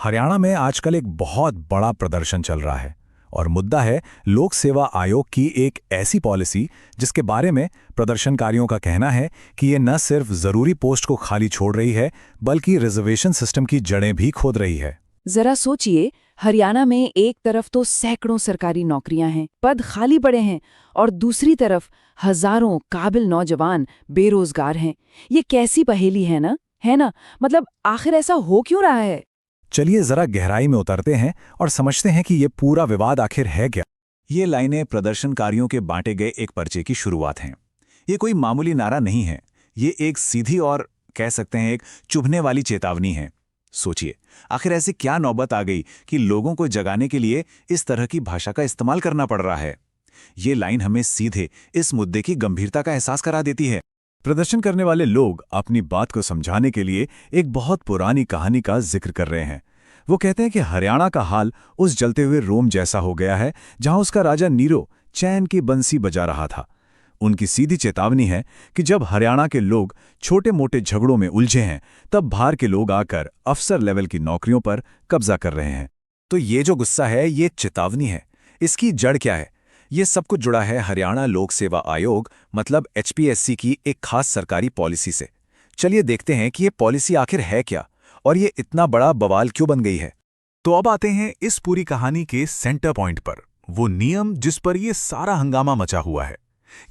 हरियाणा में आजकल एक बहुत बड़ा प्रदर्शन चल रहा है और मुद्दा है लोक सेवा आयोग की एक ऐसी पॉलिसी जिसके बारे में प्रदर्शनकारियों का कहना है कि ये न सिर्फ जरूरी पोस्ट को खाली छोड़ रही है बल्कि रिजर्वेशन सिस्टम की जड़ें भी खोद रही है। जरा सोचिए, हरियाणा में एक तरफ तो सैकड़ों सरकारी नौकरियां हैं, पद खाली पड़े हैं, और दूसरी तरफ हजारों काबिल नौजवान बेरोजगार हैं। ये कैसी पहेली है ना? मतलब आखिर ऐसा हो क्यों रहा है? चलिए जरा गहराई में उतरते हैं और समझते हैं कि ये पूरा विवाद आखिर है क्या। ये लाइनें प्रदर्शनकारियों के बांटे गए एक पर्चे की शुरुआत हैं। ये कोई मामूली नारा नहीं है, ये एक सीधी और कह सकते हैं एक चुभने वाली चेतावनी है। सोचिए, आखिर ऐसे क्या नौबत आ गई कि लोगों को जगाने के लिए इस तरह की भाषा का इस्तेमाल करना पड़ रहा है। ये लाइन हमें सीधे इस मुद्दे की गंभीरता का एहसास करा देती है। प्रदर्शन करने वाले लोग अपनी बात को समझाने के लिए एक बहुत पुरानी कहानी का जिक्र कर रहे हैं। वो कहते हैं कि हरियाणा का हाल उस जलते हुए रोम जैसा हो गया है जहां उसका राजा नीरो चैन की बंसी बजा रहा था। उनकी सीधी चेतावनी है कि जब हरियाणा के लोग छोटे मोटे झगड़ों में उलझे हैं तब बाहर के लोग आकर अफसर लेवल की नौकरियों पर कब्जा कर रहे हैं। तो ये जो गुस्सा है, ये चेतावनी है। इसकी जड़ क्या है? ये सब कुछ जुड़ा है हरियाणा लोक सेवा आयोग मतलब HPSC की एक खास सरकारी पॉलिसी से। चलिए देखते हैं कि ये पॉलिसी आखिर है क्या और ये इतना बड़ा बवाल क्यों बन गई है। तो अब आते हैं इस पूरी कहानी के सेंटर पॉइंट पर, वो नियम जिस पर ये सारा हंगामा मचा हुआ है।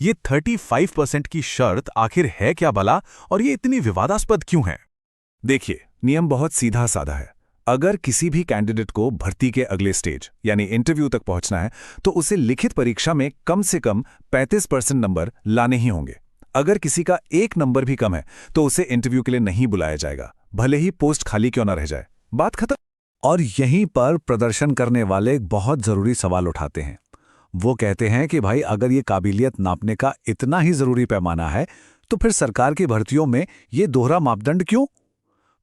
ये 35% की शर्त आखिर है क्या भला, और ये इतनी विवादास्पद क्यों है? देखिए, नियम बहुत सीधा साधा है। अगर किसी भी कैंडिडेट को भर्ती के अगले स्टेज यानी इंटरव्यू तक पहुंचना है तो उसे लिखित परीक्षा में कम से कम 35% नंबर लाने ही होंगे। अगर किसी का एक नंबर भी कम है तो उसे इंटरव्यू के लिए नहीं बुलाया जाएगा, भले ही पोस्ट खाली क्यों ना रह जाए। बात खत्म। और यहीं पर प्रदर्शन करने वाले एक बहुत जरूरी सवाल उठाते हैं। वो कहते हैं कि भाई, अगर ये काबिलियत नापने का इतना ही जरूरी पैमाना है तो फिर सरकार की भर्तियों में ये दोहरा मापदंड क्यों?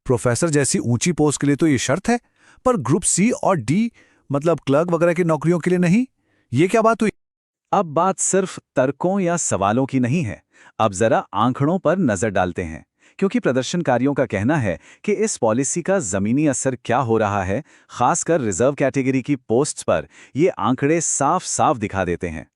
प्रोफेसर जैसी ऊंची पोस्ट के लिए तो ये शर्त है, पर ग्रुप C और D मतलब क्लर्क वगैरह की नौकरियों के लिए नहीं। ये क्या बात हुई? अब बात सिर्फ तर्कों या सवालों की नहीं है। अब जरा आंकड़ों पर नजर डालते हैं, क्योंकि प्रदर्शनकारियों का कहना है कि इस पॉलिसी का जमीनी असर क्या हो रहा है, खासकर रिजर्व कैटेगरी की पोस्ट्स पर ये आंकड़े साफ साफ दिखा देते हैं।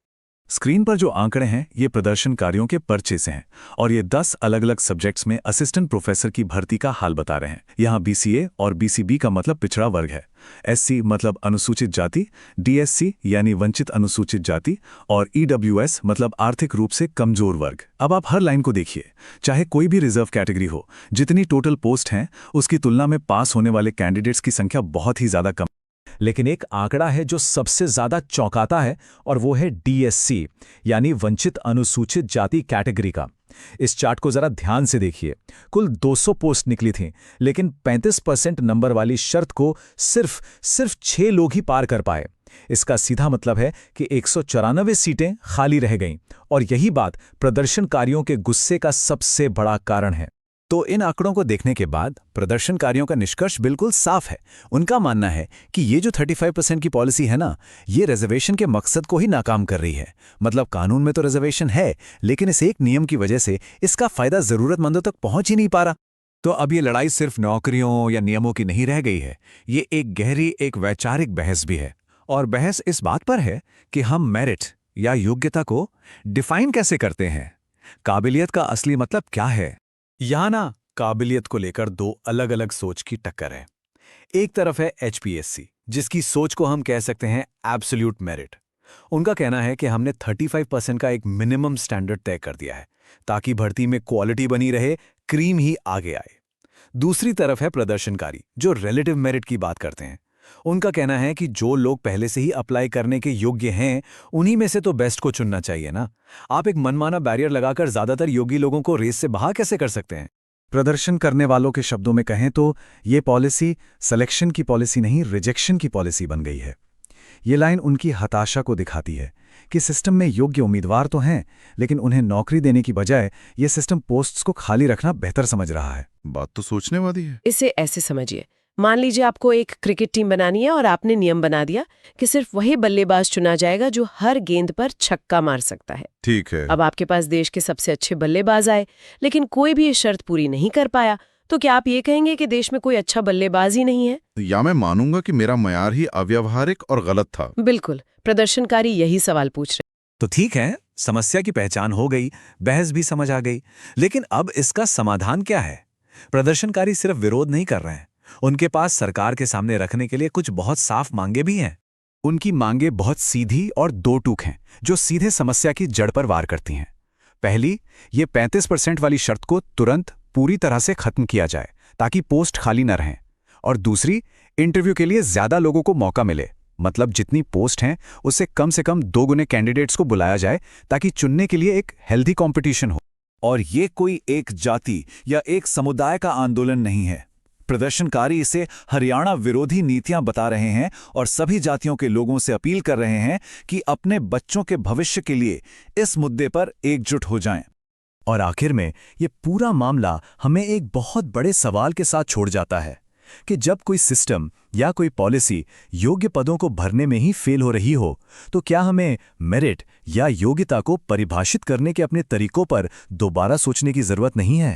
स्क्रीन पर जो आंकड़े हैं ये प्रदर्शनकारियों के पर्चे से हैं और ये 10 अलग अलग सब्जेक्ट्स में असिस्टेंट प्रोफेसर की भर्ती का हाल बता रहे हैं। यहाँ BCA और BCB का मतलब पिछड़ा वर्ग है, SC मतलब अनुसूचित जाति, DSC यानी वंचित अनुसूचित जाति और EWS मतलब आर्थिक रूप से कमजोर वर्ग। अब आप हर लाइन को देखिए, चाहे कोई भी रिजर्व कैटेगरी हो, जितनी टोटल पोस्ट हैं उसकी तुलना में पास होने वाले कैंडिडेट्स की संख्या बहुत ही ज्यादा कम। लेकिन एक आंकड़ा है जो सबसे ज्यादा चौंकाता है और वो है DSC यानी वंचित अनुसूचित जाति कैटेगरी का। इस चार्ट को जरा ध्यान से देखिए। कुल 200 पोस्ट निकली थीं, लेकिन 35% नंबर वाली शर्त को सिर्फ 6 लोग ही पार कर पाए। इसका सीधा मतलब है कि 194 सीटें खाली रह गईं और यही बात प्रदर्शनकारियों के गुस्से का सबसे बड़ा कारण है। तो इन आंकड़ों को देखने के बाद प्रदर्शनकारियों का निष्कर्ष बिल्कुल साफ है। उनका मानना है कि ये जो 35% की पॉलिसी है ना, ये रिजर्वेशन के मकसद को ही नाकाम कर रही है। मतलब कानून में तो रिजर्वेशन है, लेकिन इस एक नियम की वजह से इसका फायदा जरूरतमंदों तक पहुंच ही नहीं पा रहा। तो अब ये लड़ाई सिर्फ नौकरियों या नियमों की नहीं रह गई है, ये एक गहरी एक वैचारिक बहस भी है। और बहस इस बात पर है कि हम मेरिट या योग्यता को डिफाइन कैसे करते हैं। काबिलियत का असली मतलब क्या है? यहाँ ना काबिलियत को लेकर दो अलग अलग सोच की टक्कर है। एक तरफ है HPSC, जिसकी सोच को हम कह सकते हैं एब्सोल्यूट मेरिट। उनका कहना है कि हमने 35% का एक मिनिमम स्टैंडर्ड तय कर दिया है ताकि भर्ती में क्वालिटी बनी रहे, क्रीम ही आगे आए। दूसरी तरफ है प्रदर्शनकारी, जो रिलेटिव मेरिट की बात करते हैं। उनका कहना है कि जो लोग पहले से ही अप्लाई करने के योग्य हैं, उन्हीं में से तो बेस्ट को चुनना चाहिए ना। आप एक मनमाना बैरियर लगाकर ज्यादातर योग्य लोगों को रेस से बाहर कैसे कर सकते हैं? प्रदर्शन करने वालों के शब्दों में कहें तो ये पॉलिसी सिलेक्शन की पॉलिसी नहीं, रिजेक्शन की पॉलिसी बन गई है। ये लाइन उनकी हताशा को दिखाती है कि सिस्टम में योग्य उम्मीदवार तो हैं, लेकिन उन्हें नौकरी देने की बजाय ये सिस्टम पोस्ट्स को खाली रखना बेहतर समझ रहा है। बात तो सोचने वाली है। इसे ऐसे समझिए, मान लीजिए आपको एक क्रिकेट टीम बनानी है और आपने नियम बना दिया कि सिर्फ वही बल्लेबाज चुना जाएगा जो हर गेंद पर छक्का मार सकता है। ठीक है। अब आपके पास देश के सबसे अच्छे बल्लेबाज आए, लेकिन कोई भी ये शर्त पूरी नहीं कर पाया, तो क्या आप ये कहेंगे कि देश में कोई अच्छा बल्लेबाज ही नहीं है? या मैं मानूंगा कि मेरा मयार ही अव्यावहारिक और गलत था। बिल्कुल, प्रदर्शनकारी यही सवाल पूछ रहे तो ठीक है, समस्या की पहचान हो गई, बहस भी समझ आ गई, लेकिन अब इसका समाधान क्या है? प्रदर्शनकारी सिर्फ विरोध नहीं कर रहे हैं, उनके पास सरकार के सामने रखने के लिए कुछ बहुत साफ मांगे भी हैं। उनकी मांगे बहुत सीधी और दो टूक हैं, जो सीधे समस्या की जड़ पर वार करती हैं। पहली, ये 35% वाली शर्त को तुरंत पूरी तरह से खत्म किया जाए ताकि पोस्ट खाली न रहें। और दूसरी, इंटरव्यू के लिए ज्यादा लोगों को मौका मिले, मतलब जितनी पोस्ट हैं उससे कम से कम 2 गुने कैंडिडेट्स को बुलाया जाए ताकि चुनने के लिए एक हेल्दी कंपटीशन हो। और ये कोई एक जाति या एक समुदाय का आंदोलन नहीं है। प्रदर्शनकारी इसे हरियाणा विरोधी नीतियां बता रहे हैं और सभी जातियों के लोगों से अपील कर रहे हैं कि अपने बच्चों के भविष्य के लिए इस मुद्दे पर एकजुट हो जाएं। और आखिर में ये पूरा मामला हमें एक बहुत बड़े सवाल के साथ छोड़ जाता है कि जब कोई सिस्टम या कोई पॉलिसी योग्य पदों को भरने में ही फेल हो रही हो, तो क्या हमें मेरिट या योग्यता को परिभाषित करने के अपने तरीकों पर दोबारा सोचने की जरूरत नहीं है?